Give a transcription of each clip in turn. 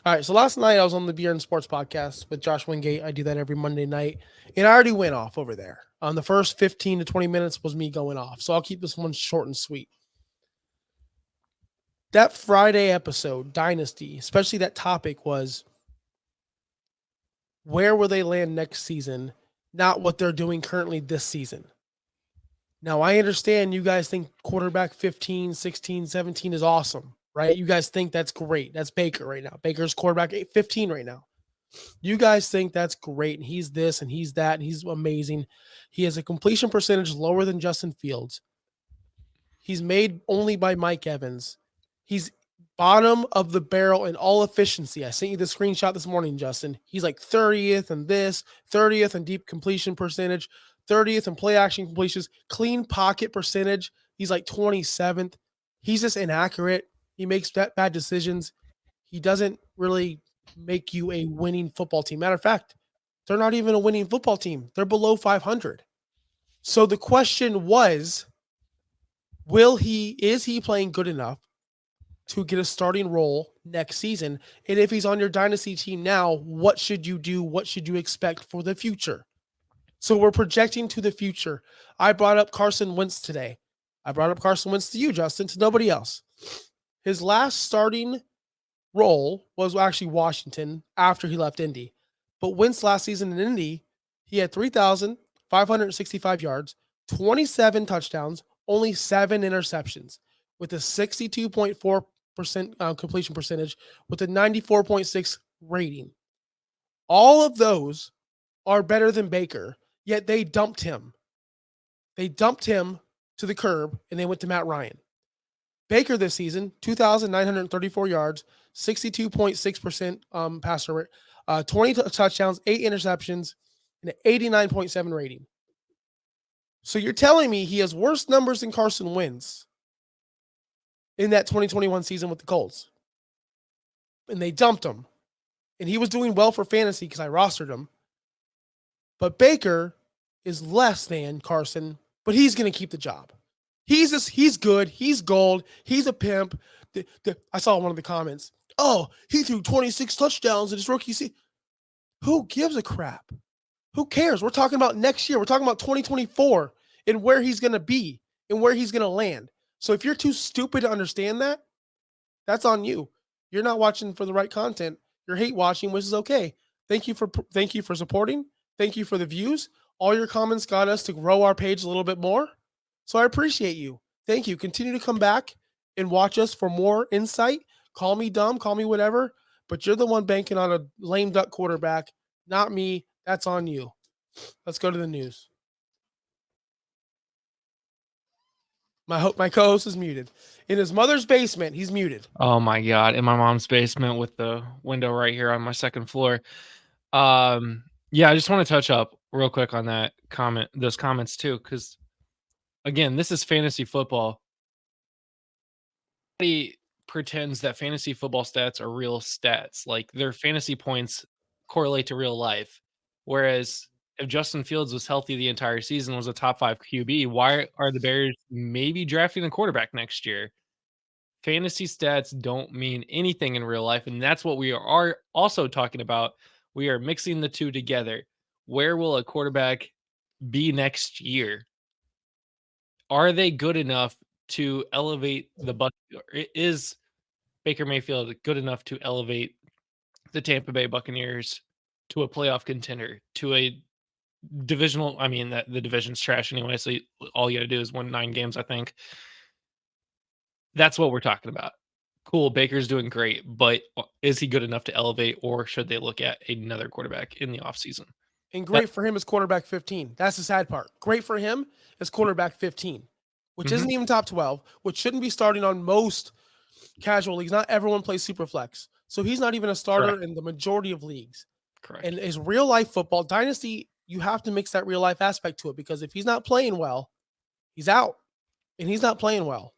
All right. So last night I was on the Beer and Sports podcast with Josh Wingate. I do that every Monday night. And I already went off over there. The first 15 to 20 minutes was me going off. So I'll keep this one short and sweet. That Friday episode, Dynasty, especially that topic was where will they land next season, not what they're doing currently this season. Now, I understand you guys think quarterback 15, 16, 17 is awesome, right? You guys think that's great. That's Baker right now. Baker's quarterback 15 right now. You guys think that's great. And he's this and he's that and he's amazing. He has a completion percentage lower than Justin Fields. He's made only by Mike Evans. He's bottom of the barrel in all efficiency. I sent you the screenshot this morning, Justin. He's like 30th in this, 30th in deep completion percentage, 30th in play action completions, clean pocket percentage. He's like 27th. He's just inaccurate. He makes bad decisions. He doesn't really make you a winning football team. Matter of fact, they're not even a winning football team. They're below 500. So the question was, is he playing good enough to get a starting role next season? And if he's on your dynasty team now, what should you do? What should you expect for the future? So we're projecting to the future. I brought up Carson Wentz today. I brought up Carson Wentz to you, Justin, to nobody else. His last starting role was actually Washington after he left Indy. But Wentz last season in Indy, he had 3,565 yards, 27 touchdowns, only 7 interceptions, with a 62.4% completion percentage, with a 94.6 rating. All of those are better than Baker, yet they dumped him. They dumped him to the curb, and they went to Matt Ryan. Baker this season, 2,934 yards, 62.6% passer rate, 20 touchdowns, 8 interceptions, and an 89.7 rating. So you're telling me he has worse numbers than Carson Wentz in that 2021 season with the Colts. And they dumped him. And he was doing well for fantasy because I rostered him. But Baker is less than Carson, but he's going to keep the job. He's good. He's gold. He's a pimp. I saw one of the comments. Oh, he threw 26 touchdowns in his rookie season. Who gives a crap? Who cares? We're talking about next year. We're talking about 2024 and where he's going to be and where he's going to land. So if you're too stupid to understand that, that's on you. You're not watching for the right content. You're hate watching, which is okay. Thank you for supporting. Thank you for the views. All your comments got us to grow our page a little bit more. So I appreciate you. Thank you. Continue to come back and watch us for more insight. Call me dumb, call me whatever, but you're the one banking on a lame duck quarterback, not me. That's on you. Let's go to the news. My co-host is muted. In his mother's basement, he's muted. Oh my God. In my mom's basement with the window right here on my second floor. Yeah, I just want to touch up real quick on that comment, those comments too, because again, this is fantasy football. Nobody pretends that fantasy football stats are real stats. Like their fantasy points correlate to real life. Whereas if Justin Fields was healthy the entire season, was a top 5 QB, why are the Bears maybe drafting a quarterback next year? Fantasy stats don't mean anything in real life, and that's what we are also talking about. We are mixing the two together. Where will a quarterback be next year? Are they good enough to elevate is Baker Mayfield good enough to elevate the Tampa Bay Buccaneers to a playoff contender, to a divisional? I mean, that the division's trash anyway, so all you got to do is win 9 games, I think. That's what we're talking about. Cool, Baker's doing great, but is he good enough to elevate, or should they look at another quarterback in the offseason? And great for him as quarterback 15. That's the sad part. Great for him as quarterback 15, which isn't even top 12, which shouldn't be starting on most casual leagues. Not everyone plays super flex. So he's not even a starter in the majority of leagues. Correct. And his real life football dynasty, you have to mix that real life aspect to it, because if he's not playing well, he's out. And he's not playing well.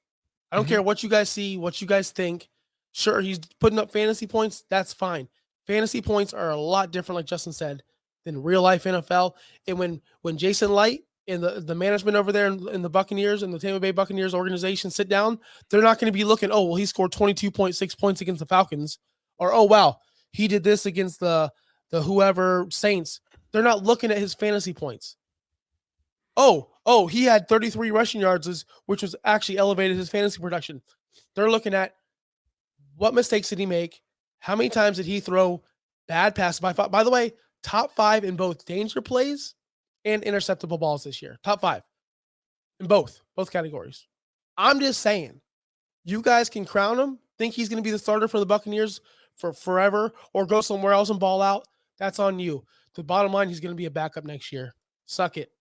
I don't care what you guys see, what you guys think. Sure, he's putting up fantasy points. That's fine. Fantasy points are a lot different, like Justin said, than real life NFL. And when Jason Light and the management over there in the Buccaneers and the Tampa Bay Buccaneers organization sit down, they're not going to be looking, oh, well, he scored 22.6 points against the Falcons. Or, oh, wow, he did this against the whoever Saints. They're not looking at his fantasy points. Oh, he had 33 rushing yards, which was actually elevated his fantasy production. They're looking at what mistakes did he make? How many times did he throw bad passes? By the way, top 5 in both danger plays and interceptable balls this year. Top 5 in both categories. I'm just saying, you guys can crown him, think he's going to be the starter for the Buccaneers for forever, or go somewhere else and ball out. That's on you. The bottom line, he's going to be a backup next year. Suck it.